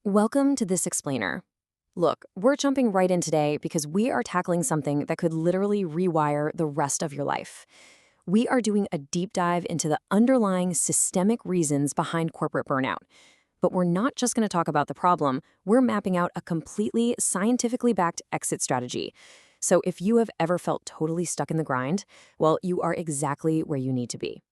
Welcome to This Explainer. Look, we're jumping right in today because we are tackling something that could literally rewire the rest of your life. We are doing a deep dive into the underlying systemic reasons behind corporate burnout. But we're not just going to talk about the problem, we're mapping out a completely scientifically backed exit strategy. So if you have ever felt totally stuck in the grind, well, you are exactly where you need to be.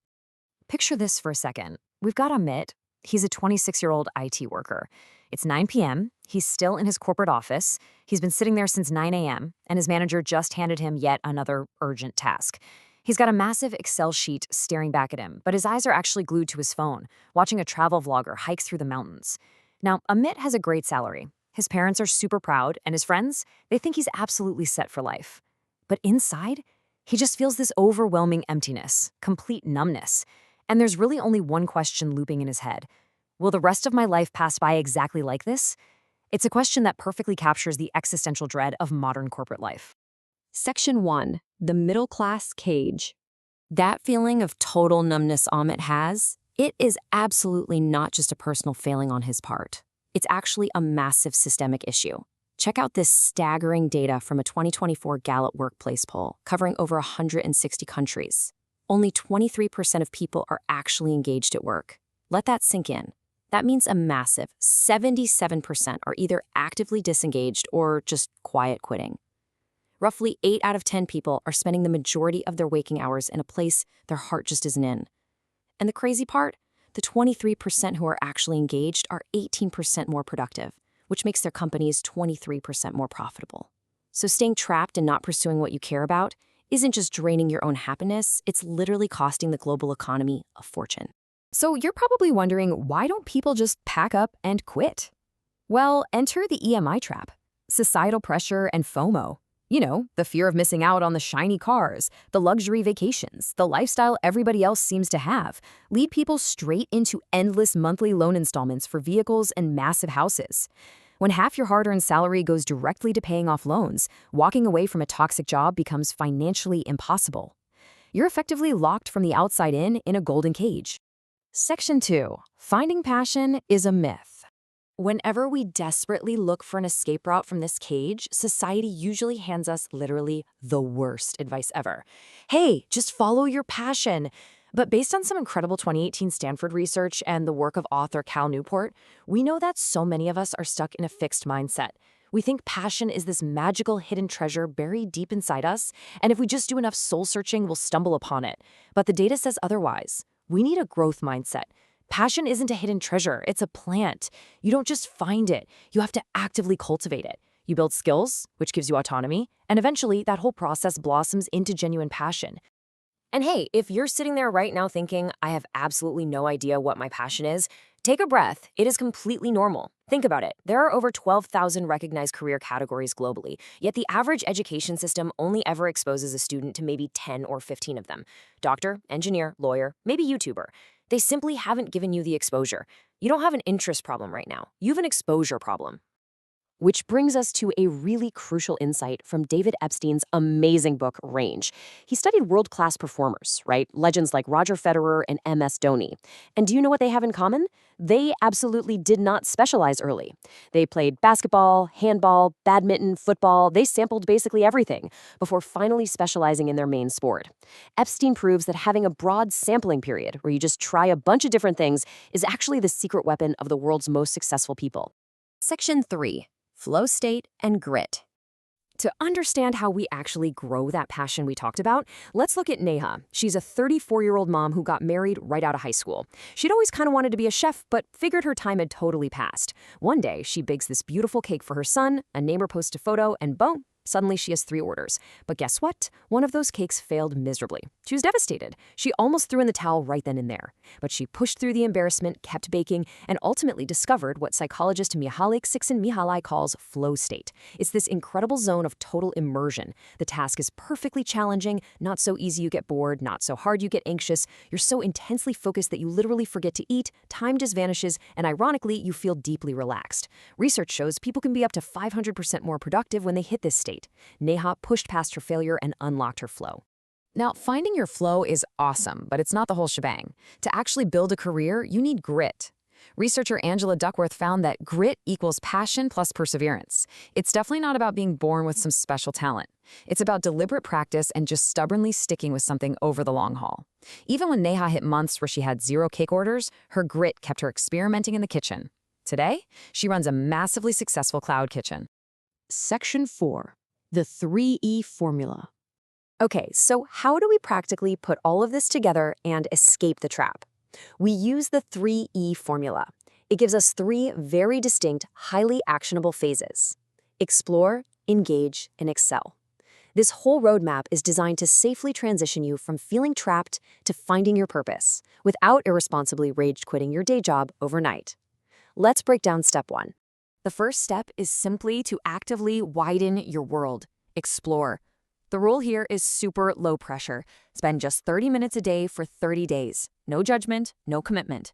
Picture this for a second. We've got Amit. He's a 26-year-old IT worker. It's 9 p.m. He's still in his corporate office. He's been sitting there since 9 a.m., and his manager just handed him yet another urgent task. He's got a massive Excel sheet staring back at him, but his eyes are actually glued to his phone, watching a travel vlogger hike through the mountains. Now, Amit has a great salary. His parents are super proud, and his friends, they think he's absolutely set for life. But inside, he just feels this overwhelming emptiness, complete numbness. And there's really only one question looping in his head. Will the rest of my life pass by exactly like this? It's a question that perfectly captures the existential dread of modern corporate life. Section 1. The Middle Class Cage. That feeling of total numbness Amit has, it is absolutely not just a personal failing on his part. It's actually a massive systemic issue. Check out this staggering data from a 2024 Gallup workplace poll covering over 160 countries. Only 23% of people are actually engaged at work. Let that sink in. That means a massive 77% are either actively disengaged or just quiet quitting. Roughly 8 out of 10 people are spending the majority of their waking hours in a place their heart just isn't in. And the crazy part? The 23% who are actually engaged are 18% more productive, which makes their companies 23% more profitable. So staying trapped and not pursuing what you care about isn't just draining your own happiness, it's literally costing the global economy a fortune. So you're probably wondering, why don't people just pack up and quit? Well, enter the EMI trap. Societal pressure and FOMO. You know, the fear of missing out on the shiny cars, the luxury vacations, the lifestyle everybody else seems to have, lead people straight into endless monthly loan installments for vehicles and massive houses. When half your hard-earned salary goes directly to paying off loans, walking away from a toxic job becomes financially impossible. You're effectively locked from the outside in a golden cage. Section 2. Finding passion is a myth. Whenever we desperately look for an escape route from this cage, society usually hands us literally the worst advice ever. Hey, just follow your passion. But based on some incredible 2018 Stanford research and the work of author Cal Newport, we know that so many of us are stuck in a fixed mindset. We think passion is this magical hidden treasure buried deep inside us, and if we just do enough soul-searching, we'll stumble upon it. But the data says otherwise. We need a growth mindset. Passion isn't a hidden treasure, it's a plant. You don't just find it, you have to actively cultivate it. You build skills, which gives you autonomy, and eventually that whole process blossoms into genuine passion. And hey, if you're sitting there right now thinking, I have absolutely no idea what my passion is, take a breath. It is completely normal. Think about it. There are over 12,000 recognized career categories globally, yet the average education system only ever exposes a student to maybe 10 or 15 of them. Doctor, engineer, lawyer, maybe YouTuber. They simply haven't given you the exposure. You don't have an interest problem right now. You have an exposure problem. Which brings us to a really crucial insight from David Epstein's amazing book, Range. He studied world-class performers, right? Legends like Roger Federer and MS Dhoni. And do you know what they have in common? They absolutely did not specialize early. They played basketball, handball, badminton, football. They sampled basically everything before finally specializing in their main sport. Epstein proves that having a broad sampling period, where you just try a bunch of different things, is actually the secret weapon of the world's most successful people. Section 3. Flow state and grit. To understand how we actually grow that passion we talked about, let's look at Neha. She's a 34-year-old mom who got married right out of high school. She'd always kind of wanted to be a chef, but figured her time had totally passed. One day, she bakes this beautiful cake for her son, a neighbor posts a photo, and boom, suddenly she has 3 orders. But guess what? One of those cakes failed miserably. She was devastated. She almost threw in the towel right then and there. But she pushed through the embarrassment, kept baking, and ultimately discovered what psychologist Mihaly Csikszentmihalyi calls flow state. It's this incredible zone of total immersion. The task is perfectly challenging, not so easy you get bored, not so hard you get anxious. You're so intensely focused that you literally forget to eat, time just vanishes, and ironically, you feel deeply relaxed. Research shows people can be up to 500% more productive when they hit this state. Neha pushed past her failure and unlocked her flow. Now, finding your flow is awesome, but it's not the whole shebang. To actually build a career, you need grit. Researcher Angela Duckworth found that grit equals passion plus perseverance. It's definitely not about being born with some special talent. It's about deliberate practice and just stubbornly sticking with something over the long haul. Even when Neha hit months where she had 0 cake orders, her grit kept her experimenting in the kitchen. Today, she runs a massively successful cloud kitchen. Section 4. The 3E Formula. Okay, so how do we practically put all of this together and escape the trap? We use the 3E formula. It gives us 3 very distinct, highly actionable phases: explore, engage, and excel. This whole roadmap is designed to safely transition you from feeling trapped to finding your purpose without irresponsibly rage quitting your day job overnight. Let's break down step 1. The first step is simply to actively widen your world. Explore. The rule here is super low pressure. Spend just 30 minutes a day for 30 days. No judgment, no commitment.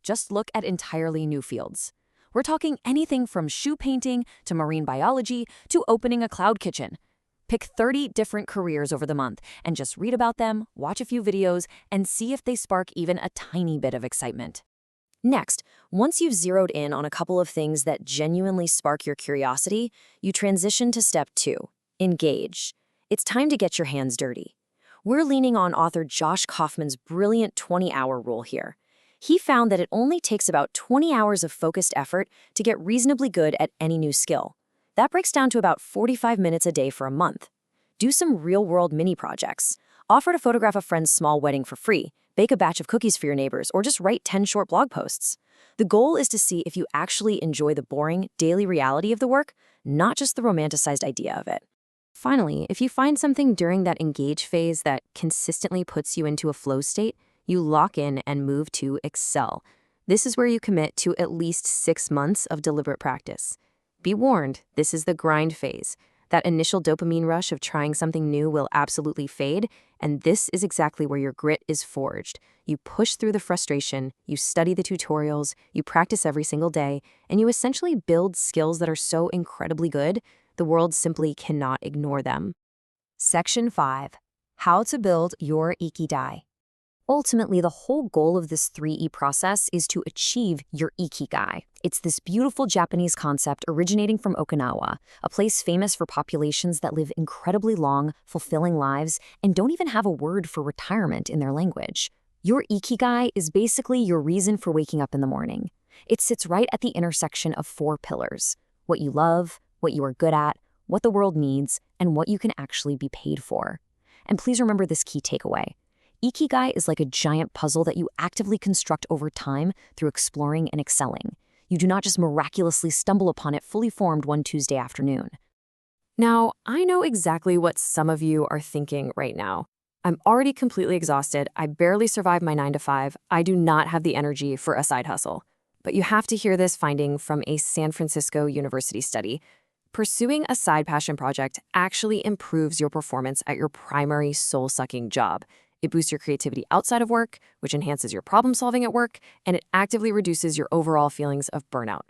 Just look at entirely new fields. We're talking anything from shoe painting to marine biology to opening a cloud kitchen. Pick 30 different careers over the month and just read about them, watch a few videos, and see if they spark even a tiny bit of excitement. Next, once you've zeroed in on a couple of things that genuinely spark your curiosity, you transition to step 2, engage. It's time to get your hands dirty. We're leaning on author Josh Kaufman's brilliant 20-hour rule here. He found that it only takes about 20 hours of focused effort to get reasonably good at any new skill. That breaks down to about 45 minutes a day for a month. Do some real-world mini projects. Offer to photograph a friend's small wedding for free, bake a batch of cookies for your neighbors, or just write 10 short blog posts. The goal is to see if you actually enjoy the boring, daily reality of the work, not just the romanticized idea of it. Finally, if you find something during that engage phase that consistently puts you into a flow state, you lock in and move to excel. This is where you commit to at least 6 months of deliberate practice. Be warned, this is the grind phase. That initial dopamine rush of trying something new will absolutely fade, and this is exactly where your grit is forged. You push through the frustration, you study the tutorials, you practice every single day, and you essentially build skills that are so incredibly good, the world simply cannot ignore them. Section 5. How to build your Ikigai. Ultimately, the whole goal of this 3E process is to achieve your Ikigai. It's this beautiful Japanese concept originating from Okinawa, a place famous for populations that live incredibly long, fulfilling lives and don't even have a word for retirement in their language. Your Ikigai is basically your reason for waking up in the morning. It sits right at the intersection of 4 pillars: what you love, what you are good at, what the world needs, and what you can actually be paid for. And please remember this key takeaway. Ikigai is like a giant puzzle that you actively construct over time through exploring and excelling. You do not just miraculously stumble upon it fully formed one Tuesday afternoon. Now, I know exactly what some of you are thinking right now. I'm already completely exhausted. I barely survived my 9 to 5. I do not have the energy for a side hustle. But you have to hear this finding from a San Francisco University study. Pursuing a side passion project actually improves your performance at your primary soul-sucking job. It boosts your creativity outside of work, which enhances your problem solving at work, and it actively reduces your overall feelings of burnout.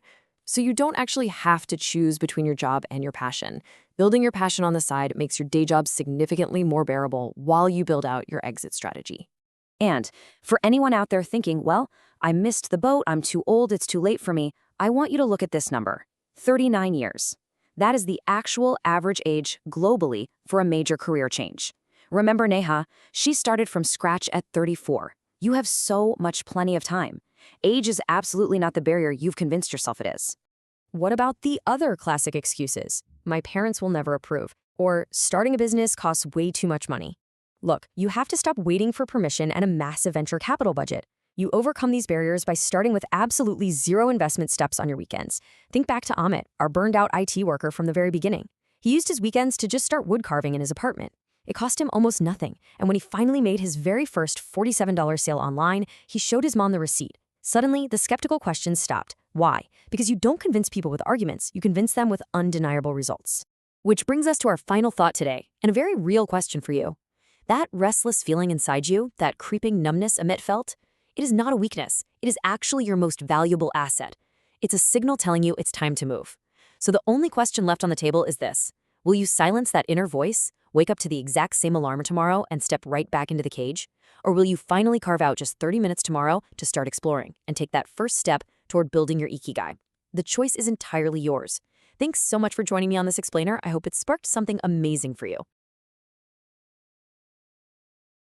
So you don't actually have to choose between your job and your passion. Building your passion on the side makes your day job significantly more bearable while you build out your exit strategy. And for anyone out there thinking, well, I missed the boat, I'm too old, it's too late for me, I want you to look at this number: 39 years. That is the actual average age globally for a major career change. Remember Neha, she started from scratch at 34. You have so much plenty of time. Age is absolutely not the barrier you've convinced yourself it is. What about the other classic excuses? My parents will never approve, or starting a business costs way too much money. Look, you have to stop waiting for permission and a massive venture capital budget. You overcome these barriers by starting with absolutely 0 investment steps on your weekends. Think back to Amit, our burned-out IT worker from the very beginning. He used his weekends to just start wood carving in his apartment. It cost him almost nothing, and when he finally made his very first $47 sale online, he showed his mom the receipt. Suddenly, the skeptical questions stopped. Why? Because you don't convince people with arguments, you convince them with undeniable results. Which brings us to our final thought today, and a very real question for you. That restless feeling inside you, that creeping numbness Amit felt, it is not a weakness. It is actually your most valuable asset. It's a signal telling you it's time to move. So the only question left on the table is this: will you silence that inner voice, wake up to the exact same alarm tomorrow, and step right back into the cage? Or will you finally carve out just 30 minutes tomorrow to start exploring and take that first step toward building your ikigai. The choice is entirely yours. Thanks so much for joining me on this explainer. I hope it sparked something amazing for you.